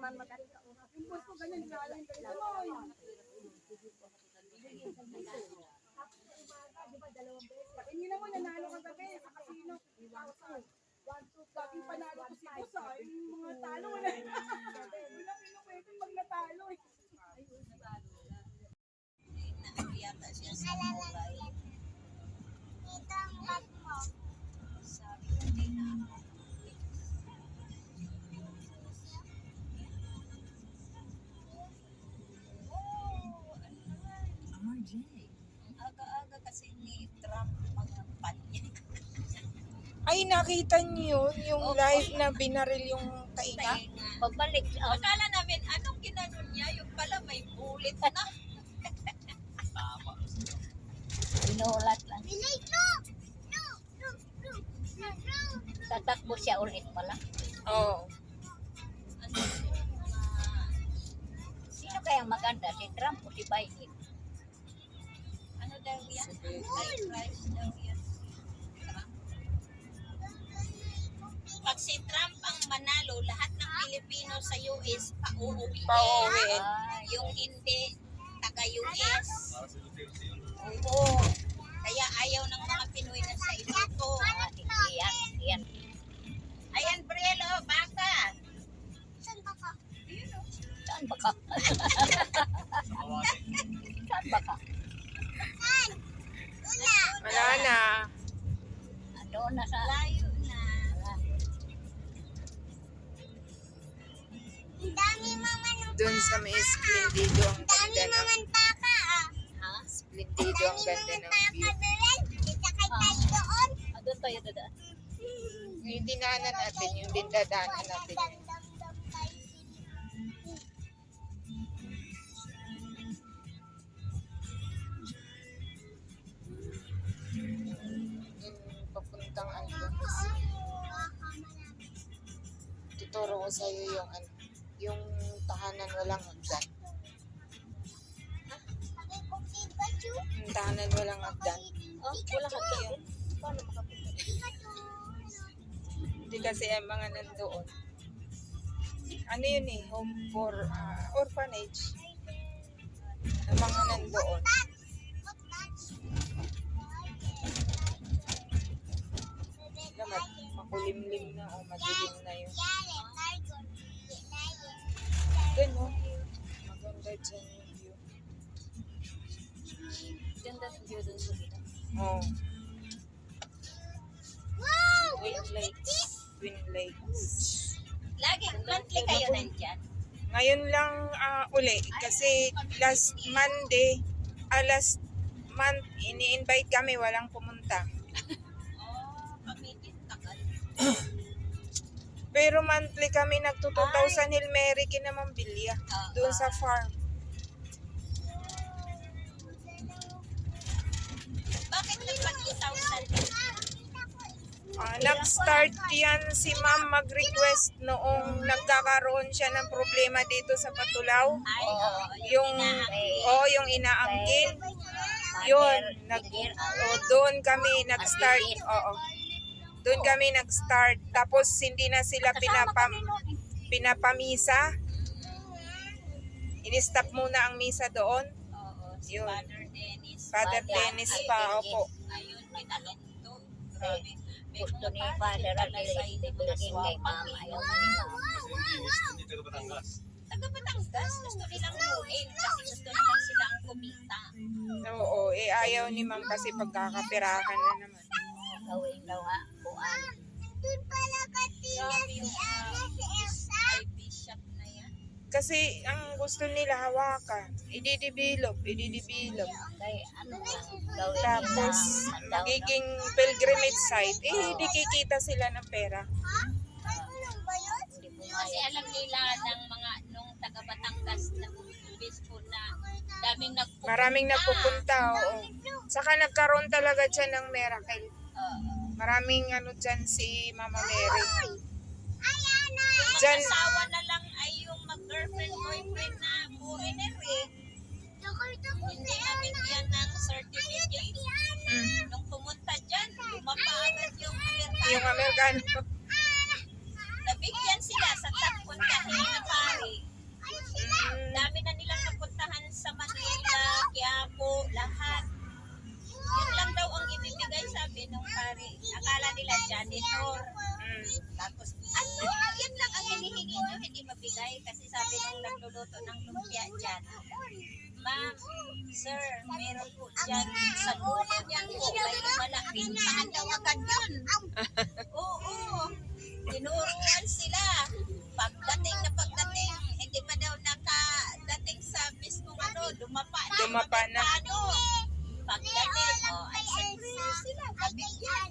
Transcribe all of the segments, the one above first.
man magaling ka. Yung boss ko ganyan, galing ka ito. Hindi naman nanalo ka gabi sa casino. 1,200. Dating panalo ko si boss ah. Yung mga talo wala. Wala pwedeng pag natalo eh. Yata siya sa mobile. Ito ang bag mo. Sabi ko, hindi na ako. RJ. Ang aga-aga kasi ni Trump magkampanya. Ay, nakita niyo yung live na binaril yung kaina? Pagbalik. Akala namin, anong ginanon niya? Yung pala may bullet na. Binulat lang. Bilig, no! No! No! No! No! No! Tatakbo siya ulit pala. Oo. Sino kayang maganda? Si Trump o si Biden? Ano daw yan? High price daw yan. Trump. Pag si Trump ang manalo, lahat ng Pilipino sa US pauuwiin. Pauuwiin. Yung hindi taga-US. Oo. Kaya ayaw ng mga Pinoy na sa iboto. Yan. Ayan, Brelo, baka. Saan ba ka? Saan ba ka? Saan ba ka? Saan? Una! Wala na. Ano na sa... Layo na. Ang dami maman ng Doon sa may Splendido ang dami ganda ng maman taka ah. Ha? Splendido ang ganda ng view. Isakay tayo doon. Doon tayo dadaan. Yung dinanan natin, yung dindadanan natin. Dam-dam-dam tayo. Yung papuntang ano. Tuturo ko sa'yo yung ano, yung tahanan walang hagdan. Sabi ko, Pikachu. Yung tahanan walang hagdan. Oh, wala ka tayo. Paano makapunta? Pikachu. Hindi kasi ang mga nandoon. Ano yun eh, home for orphanage. Ang mga nandoon. Naman, makulimlim na o madilim na yun. Doon o. Maganda dyan yung view. Ganda ng view doon sa gita. Oo. Twin Lakes. Twin Lakes. Lagi, monthly kayo nandyan. Ngayon lang uli kasi last month ini-invite kami, walang pumunta. Oh, pamitin, tagal. Pero monthly kami nagto 2,000 Hail Mary kinamambilya doon sa farm. Bakit nag-20,000? Nag-start yan si ma'am mag-request noong nagkakaroon siya ng problema dito sa Patulaw. Ay, yung inaangkin. Yun, doon kami nag-start. Oo. Doon kami nag-start. Tapos hindi na sila pinapamisa. Ini-stop muna ang misa doon. Oo, si Yun. Father Dennis. Father Dennis pa, opo. Ayun, may talento. Grabe. Gusto ni Father Dennis naging kay Ma'am. Ayaw mo ni Ma'am. Taga Batangas. Gusto nilang buuin kasi gusto nilang sila ang kumita. Oo, ayaw ni ma'am kasi pagkakapirahan na naman. Gawin daw ha, buwan. Doon pala katina Grabe si yung si Elsa. ay bishop na yan. Kasi ang gusto nila hawakan, i-develop. Kay ano nga, gawin Tapos nila. magiging pilgrimage site, hindi kikita sila ng pera. Ano lang ba yun? Kasi alam nila ng mga nung taga Batangas na bispo na daming nagpupunta. Maraming nagpupunta, oo. Saka nagkaroon talaga dyan ng miracle. Maraming ano dyan si Mama Mary. Yung Dyan, mag-asawa na lang ay yung mag-girlfriend, boyfriend na foreigner eh. Hindi na bigyan ng certificate. Nung pumunta dyan, lumapa agad yung yung Amerikano. Amerikano. Nabigyan sila sa top puntahin na pari. Ay, sabi nung pare, akala nila janitor. Tapos, ano, yan lang ang hinihingi nyo, hindi mabigay. Kasi sabi nung nagluluto ng lumpia dyan, ma'am, sir, meron po dyan sa dulo niyan po, may wala, pintahan daw agad yun. Oo, tinuruan sila. Pagdating, hindi pa daw nakadating sa mismong Dumapa na. Ano, pagdating, ay siyempre sila, nabigyan.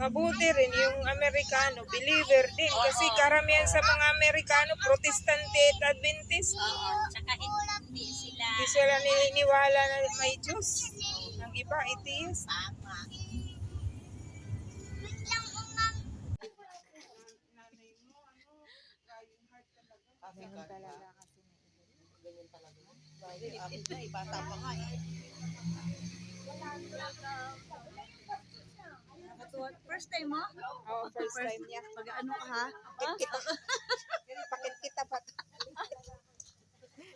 Mabuti rin yung Amerikano, believer din. Kasi karamihan sa mga Amerikano, Protestante at Adventist. Oo, tsaka hindi sila, Hindi sila naniniwala na may Diyos. Ang iba, atheist. tama. Ganun talaga kasi. Bata pa nga eh. First time mo? Oo, first time niya. Pag ano ka ha? Pakit kita pa.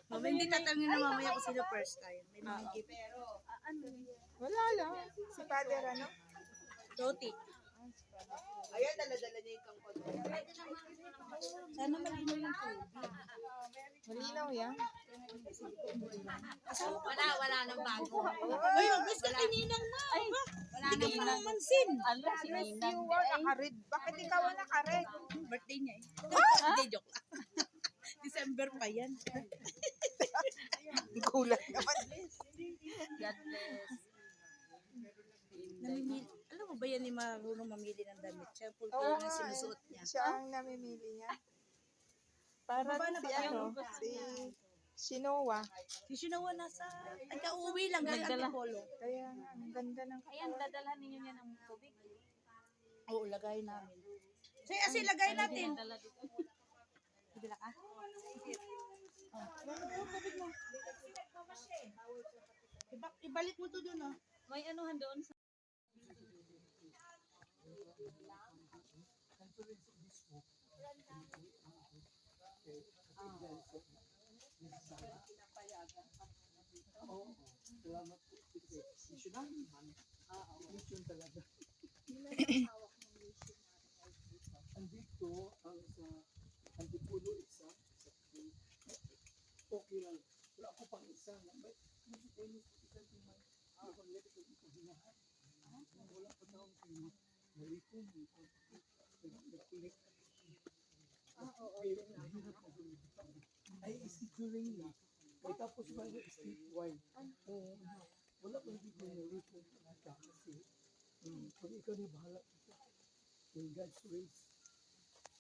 Mama, hindi tatanungin na mamaya kung sino first time. May mga gift. Wala lang. Si Father ano? Doti. Ayan, dala-dala niya yung kangkot. Sana malinaw yung tubig. Malinaw yan. Wala nang bago. Ay, mabas ka kaninang na. Wala Hindi ka pa namansin. Miss you, naka-red. Bakit ikaw naka-red? Birthday niya eh. Hindi, joke lang. December pa yan. Gulat naman. God bless. Namimili. Alam mo ba yan ni marunong mamili ng damit? Siya full Oo na nga, sinusuot niya. Siya ang namimili niya. Para si ano, si Noah. Si Shinawa nasa, nagka-uwi lang galing Antipolo. Kaya nga, ang ganda ng Ayan, dadalhan ninyo yan ng tubig. Oo, lagay namin. Kasi lagay natin. Bila ka? Ibalik mo to doon, oh. May anuhan doon sa... Salamat po. Mission namin. Mission talaga. Andito ang sa Antipolo isa. Okay lang. Wala ako pang isa. May isa din man. Ako ulit ko dito hinahan. Wala pa taong kayo. Nalito mo. Nagpilik. Ay, scheduling na. Ay, tapos ba yung statewide? Oo. Wala pa dito nalito. Kasi, pag ikaw na bahala ito. In God's ways.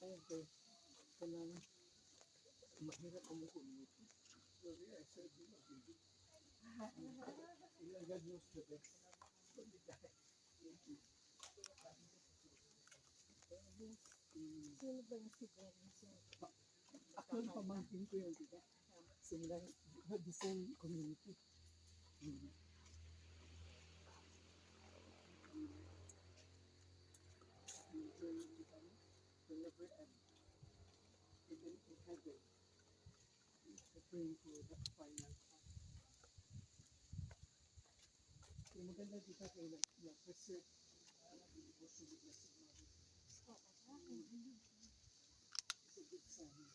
Okay. Kailangan mahirap ang mukha nito. Sorry, I said you not baby. God knows the best. Sino ba yung actually, pamangkin ko yun, diba? Sila, the same community. Whenever I'm even in heaven, I pray for that final time. Yung maganda dito kayo na-preserve also the blessed Mother. It's a good sign.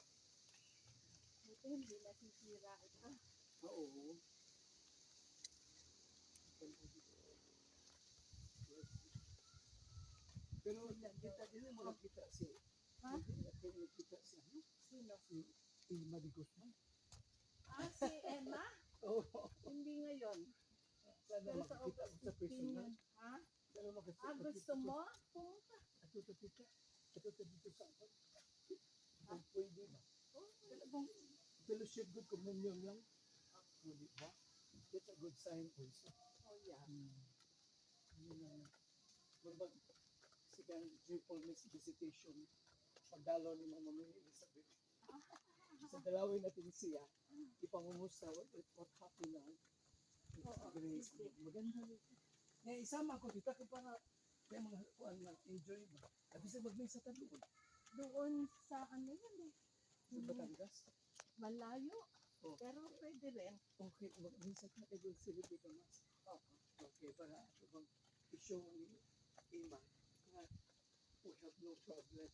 Ito hindi nasisira ito. Oo. Pero kita din mo nakita si nakita si ano? Sino? Si Emma de Guzman. Si Emma? Oo. Hindi ngayon. Sana makikita mo sa personal. Ha? Sana makikita. Gusto mo? Pumunta. Ato dito sa ako. Kung pwede ba? Talagang fellowship good communion lang. Di ba? That's a good sign also. Oh, yeah. Magbag second joyfulness visitation pagdalo ni Mama Mary Elizabeth. Sa dalawin natin siya, ipangumusta what happened na. Grace. Maganda rin. Isama ko dito para may mga kuan na enjoy ba. At isa magmisa ta doon. Doon sa ano yun eh. Sa Batangas. Malayo. Oh. Pero pwede rin. Okay, magmisa ka kay doon celebrate ang mas. Okay, para ito bang show Iman that we have no problem.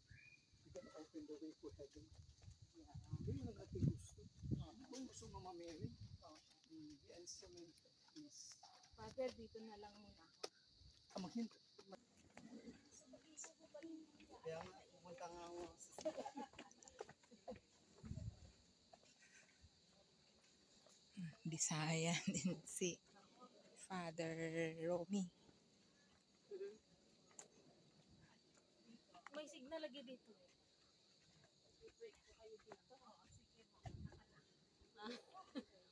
We can open the way to heaven. Yun ang ating gusto. Kung gusto Mama Mary, the instrument is Father, dito na lang muna ako. maghintay. Kaya nga, pumunta nga ako. Bisaya din si Father Romy. May signal lagi dito.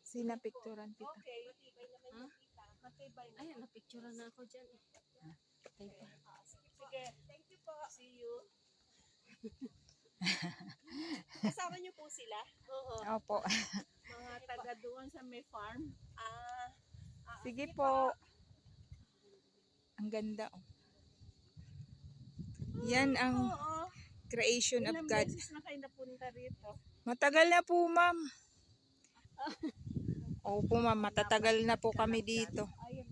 Sinapikturan kita. Okay. Ha? Ayan, napicturean na ako dyan. Sige. Thank you po. See you. Kasama niyo po sila? Oo. Opo. Mga taga doon sa may farm. Sige po. Ang ganda. Oh. Yan ang Oo. creation of Ilang God. beses na kayo napunta rito. Matagal na po, ma'am. Opo, ma'am. Matatagal na po kami dito. Ayun.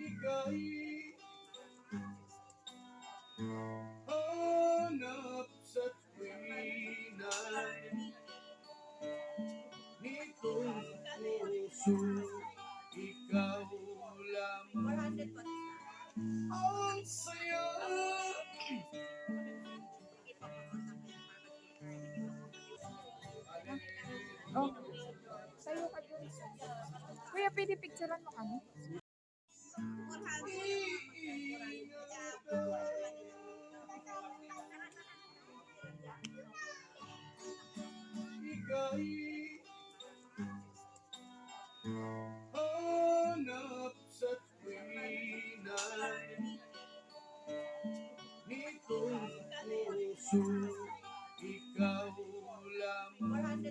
Ika'y hanap sa tuwinay nitong puso, ikaw lamang ang saya. Oh. Sayo ka dun. Kuya, pwede picturean mo kami? Ika'y hanap sa tuwinay nitong puso, ikaw lamang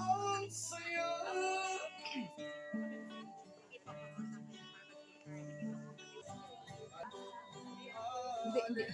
ang saya. Hindi.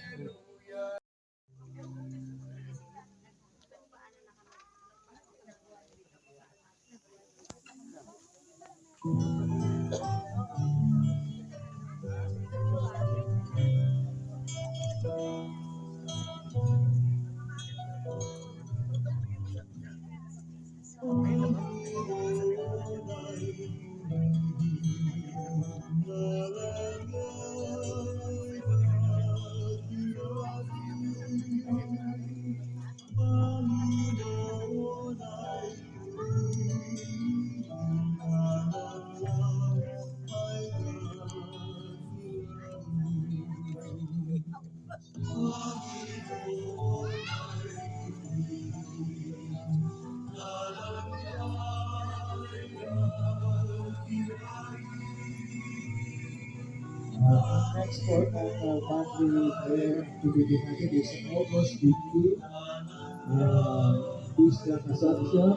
Next for monthly prayer to be divided is August 15. Feast of Assumption.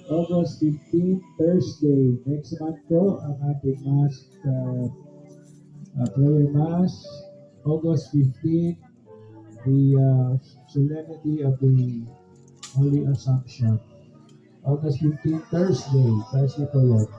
August 15, Thursday. Next month po ang ating mass, prayer mass. August 15, the solemnity of the Holy Assumption. August 15, Thursday. Thursday po yun.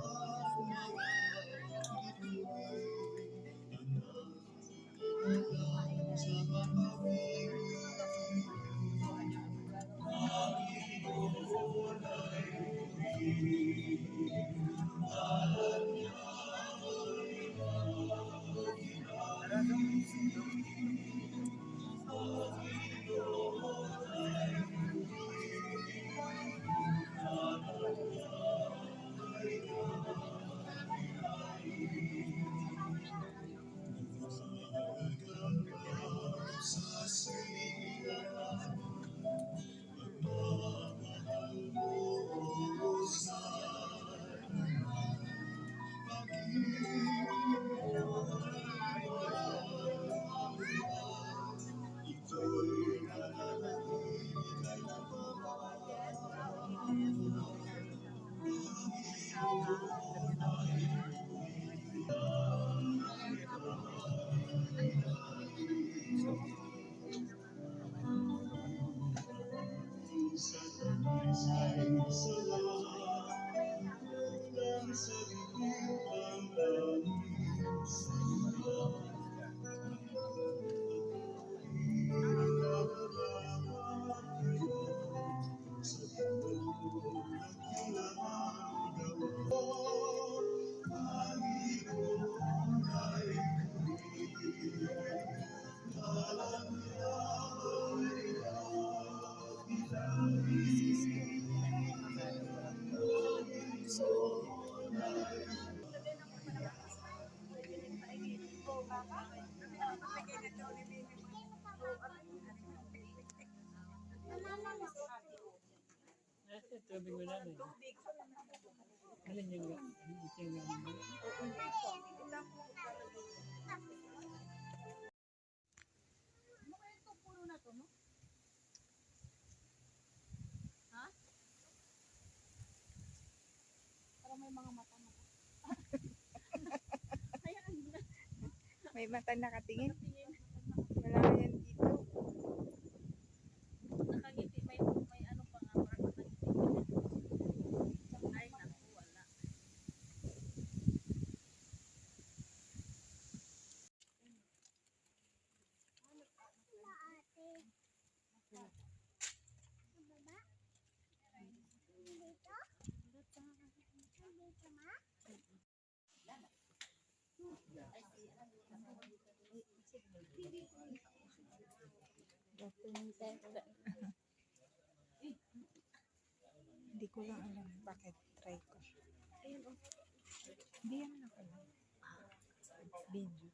Tubig mo namin. Alin yung Ano kaya itong puno na to, no? Ha? Parang may mga mata-mata. Ayan, May mata nakatingin. tingin. Wala ka yan dito. Nakangiti, may ano pa nga, parang nakangiti. Ay, naku, wala. Hindi ko lang alam bakit try ko. Hindi yan ako lang. Video.